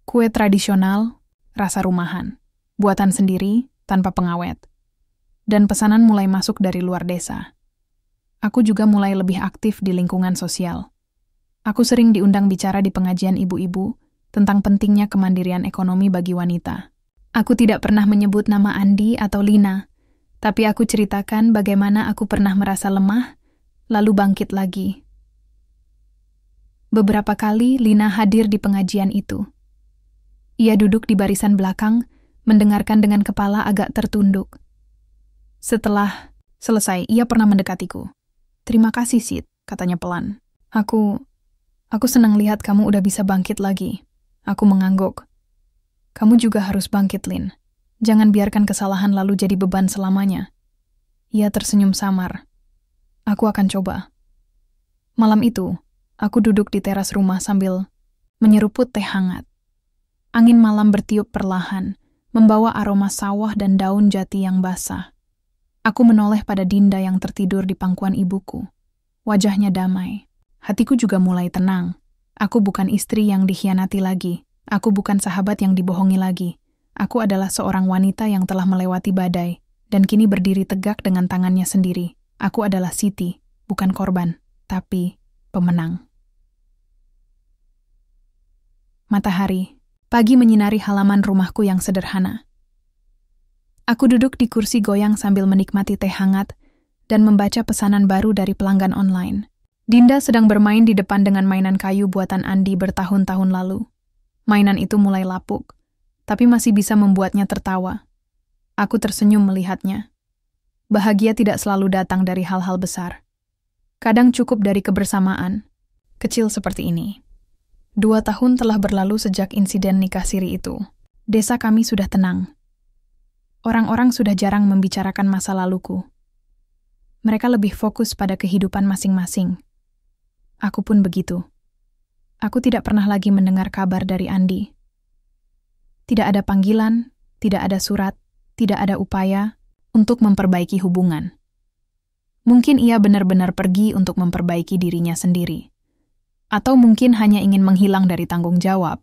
Kue tradisional, rasa rumahan. buatan sendiri, tanpa pengawet. Dan pesanan mulai masuk dari luar desa. Aku juga mulai lebih aktif di lingkungan sosial. Aku sering diundang bicara di pengajian ibu-ibu tentang pentingnya kemandirian ekonomi bagi wanita. Aku tidak pernah menyebut nama Andi atau Lina, tapi aku ceritakan bagaimana aku pernah merasa lemah, lalu bangkit lagi. Beberapa kali Lina hadir di pengajian itu. Ia duduk di barisan belakang, mendengarkan dengan kepala agak tertunduk. Setelah selesai, ia pernah mendekatiku. "Terima kasih, Sid," katanya pelan. Aku senang lihat kamu udah bisa bangkit lagi." Aku mengangguk. "Kamu juga harus bangkit, Lin. Jangan biarkan kesalahan lalu jadi beban selamanya." Ia tersenyum samar. "Aku akan coba." Malam itu, aku duduk di teras rumah sambil menyeruput teh hangat. Angin malam bertiup perlahan, membawa aroma sawah dan daun jati yang basah. Aku menoleh pada Dinda yang tertidur di pangkuan ibuku. Wajahnya damai. Hatiku juga mulai tenang. Aku bukan istri yang dikhianati lagi. Aku bukan sahabat yang dibohongi lagi. Aku adalah seorang wanita yang telah melewati badai, dan kini berdiri tegak dengan tangannya sendiri. Aku adalah Siti, bukan korban, tapi pemenang. Matahari, pagi menyinari halaman rumahku yang sederhana. Aku duduk di kursi goyang sambil menikmati teh hangat dan membaca pesanan baru dari pelanggan online. Dinda sedang bermain di depan dengan mainan kayu buatan Andi bertahun-tahun lalu. Mainan itu mulai lapuk, tapi masih bisa membuatnya tertawa. Aku tersenyum melihatnya. Bahagia tidak selalu datang dari hal-hal besar. Kadang cukup dari kebersamaan, kecil seperti ini. 2 tahun telah berlalu sejak insiden nikah siri itu. Desa kami sudah tenang. Orang-orang sudah jarang membicarakan masa laluku. Mereka lebih fokus pada kehidupan masing-masing. Aku pun begitu. Aku tidak pernah lagi mendengar kabar dari Andi. Tidak ada panggilan, tidak ada surat, tidak ada upaya untuk memperbaiki hubungan. Mungkin ia benar-benar pergi untuk memperbaiki dirinya sendiri. Atau mungkin hanya ingin menghilang dari tanggung jawab.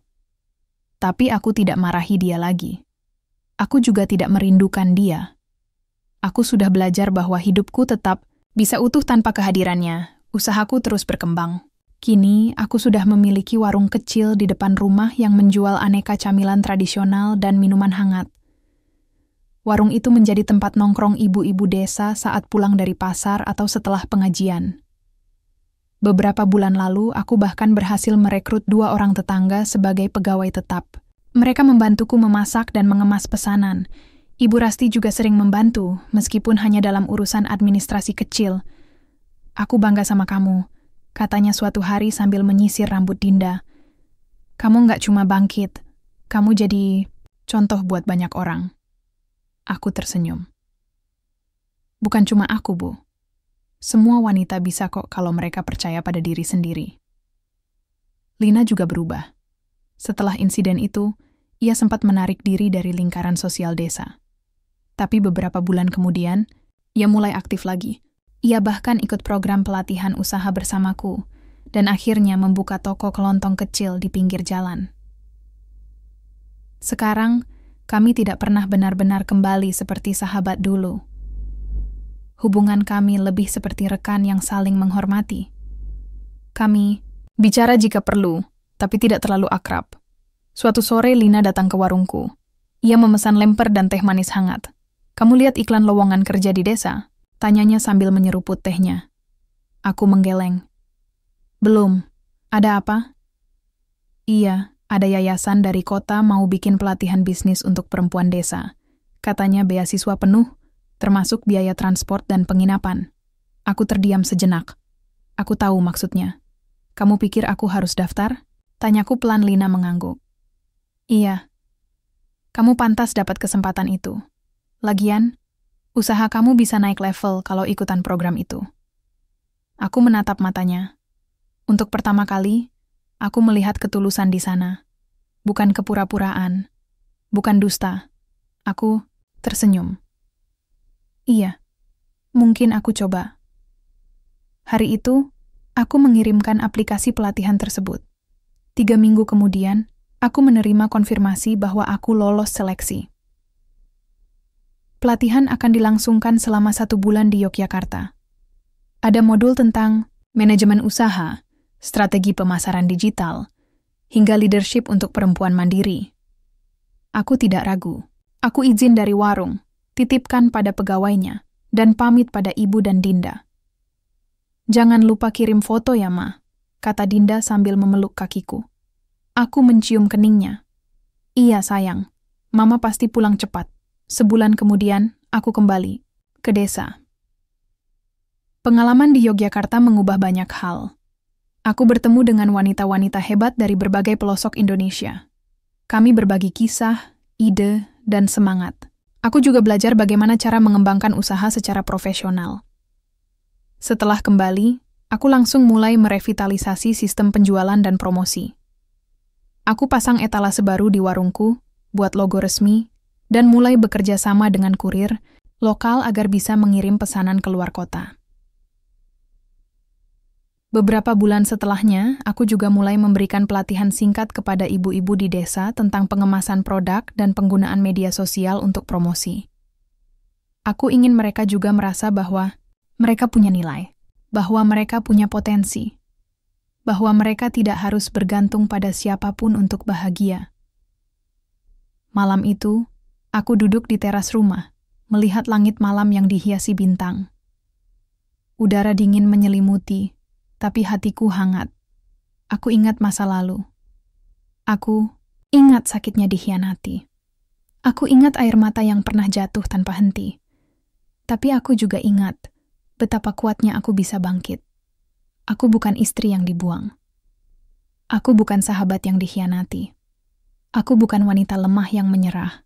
Tapi aku tidak marahi dia lagi. Aku juga tidak merindukan dia. Aku sudah belajar bahwa hidupku tetap bisa utuh tanpa kehadirannya. Usahaku terus berkembang. Kini, aku sudah memiliki warung kecil di depan rumah yang menjual aneka camilan tradisional dan minuman hangat. Warung itu menjadi tempat nongkrong ibu-ibu desa saat pulang dari pasar atau setelah pengajian. Beberapa bulan lalu, aku bahkan berhasil merekrut 2 orang tetangga sebagai pegawai tetap. Mereka membantuku memasak dan mengemas pesanan. Ibu Rasti juga sering membantu, meskipun hanya dalam urusan administrasi kecil. "Aku bangga sama kamu," katanya suatu hari sambil menyisir rambut Dinda. "Kamu nggak cuma bangkit, kamu jadi contoh buat banyak orang." Aku tersenyum. "Bukan cuma aku, Bu. Semua wanita bisa kok kalau mereka percaya pada diri sendiri." Lina juga berubah. Setelah insiden itu, ia sempat menarik diri dari lingkaran sosial desa. Tapi beberapa bulan kemudian, ia mulai aktif lagi. Ia bahkan ikut program pelatihan usaha bersamaku, dan akhirnya membuka toko kelontong kecil di pinggir jalan. Sekarang, kami tidak pernah benar-benar kembali seperti sahabat dulu. Hubungan kami lebih seperti rekan yang saling menghormati. Kami bicara jika perlu, tapi tidak terlalu akrab. Suatu sore Lina datang ke warungku. Ia memesan lemper dan teh manis hangat. "Kamu lihat iklan lowongan kerja di desa?" tanyanya sambil menyeruput tehnya. Aku menggeleng. "Belum. Ada apa?" "Iya, ada yayasan dari kota mau bikin pelatihan bisnis untuk perempuan desa. Katanya beasiswa penuh, termasuk biaya transport dan penginapan." Aku terdiam sejenak. Aku tahu maksudnya. "Kamu pikir aku harus daftar?" tanyaku pelan. Lina mengangguk. "Iya. Kamu pantas dapat kesempatan itu. Lagian, usaha kamu bisa naik level kalau ikutan program itu." Aku menatap matanya. Untuk pertama kali, aku melihat ketulusan di sana. Bukan kepura-puraan. Bukan dusta. Aku tersenyum. "Iya, mungkin aku coba." Hari itu, aku mengirimkan aplikasi pelatihan tersebut. 3 minggu kemudian, aku menerima konfirmasi bahwa aku lolos seleksi. Pelatihan akan dilangsungkan selama 1 bulan di Yogyakarta. Ada modul tentang manajemen usaha, strategi pemasaran digital, hingga leadership untuk perempuan mandiri. Aku tidak ragu. Aku izin dari warung, titipkan pada pegawainya, dan pamit pada ibu dan Dinda. "Jangan lupa kirim foto ya, Ma," kata Dinda sambil memeluk kakiku. Aku mencium keningnya. "Iya, sayang. Mama pasti pulang cepat." Sebulan kemudian, aku kembali ke desa. Pengalaman di Yogyakarta mengubah banyak hal. Aku bertemu dengan wanita-wanita hebat dari berbagai pelosok Indonesia. Kami berbagi kisah, ide, dan semangat. Aku juga belajar bagaimana cara mengembangkan usaha secara profesional. Setelah kembali, aku langsung mulai merevitalisasi sistem penjualan dan promosi. Aku pasang etalase baru di warungku, buat logo resmi, dan mulai bekerja sama dengan kurir lokal agar bisa mengirim pesanan ke luar kota. Beberapa bulan setelahnya, aku juga mulai memberikan pelatihan singkat kepada ibu-ibu di desa tentang pengemasan produk dan penggunaan media sosial untuk promosi. Aku ingin mereka juga merasa bahwa mereka punya nilai, bahwa mereka punya potensi, bahwa mereka tidak harus bergantung pada siapapun untuk bahagia. Malam itu, aku duduk di teras rumah, melihat langit malam yang dihiasi bintang. Udara dingin menyelimuti, tapi hatiku hangat. Aku ingat masa lalu. Aku ingat sakitnya dikhianati. Aku ingat air mata yang pernah jatuh tanpa henti. Tapi aku juga ingat betapa kuatnya aku bisa bangkit. Aku bukan istri yang dibuang. Aku bukan sahabat yang dikhianati. Aku bukan wanita lemah yang menyerah.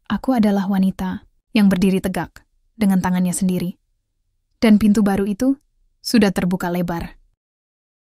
Aku adalah wanita yang berdiri tegak dengan tangannya sendiri. Dan pintu baru itu sudah terbuka lebar.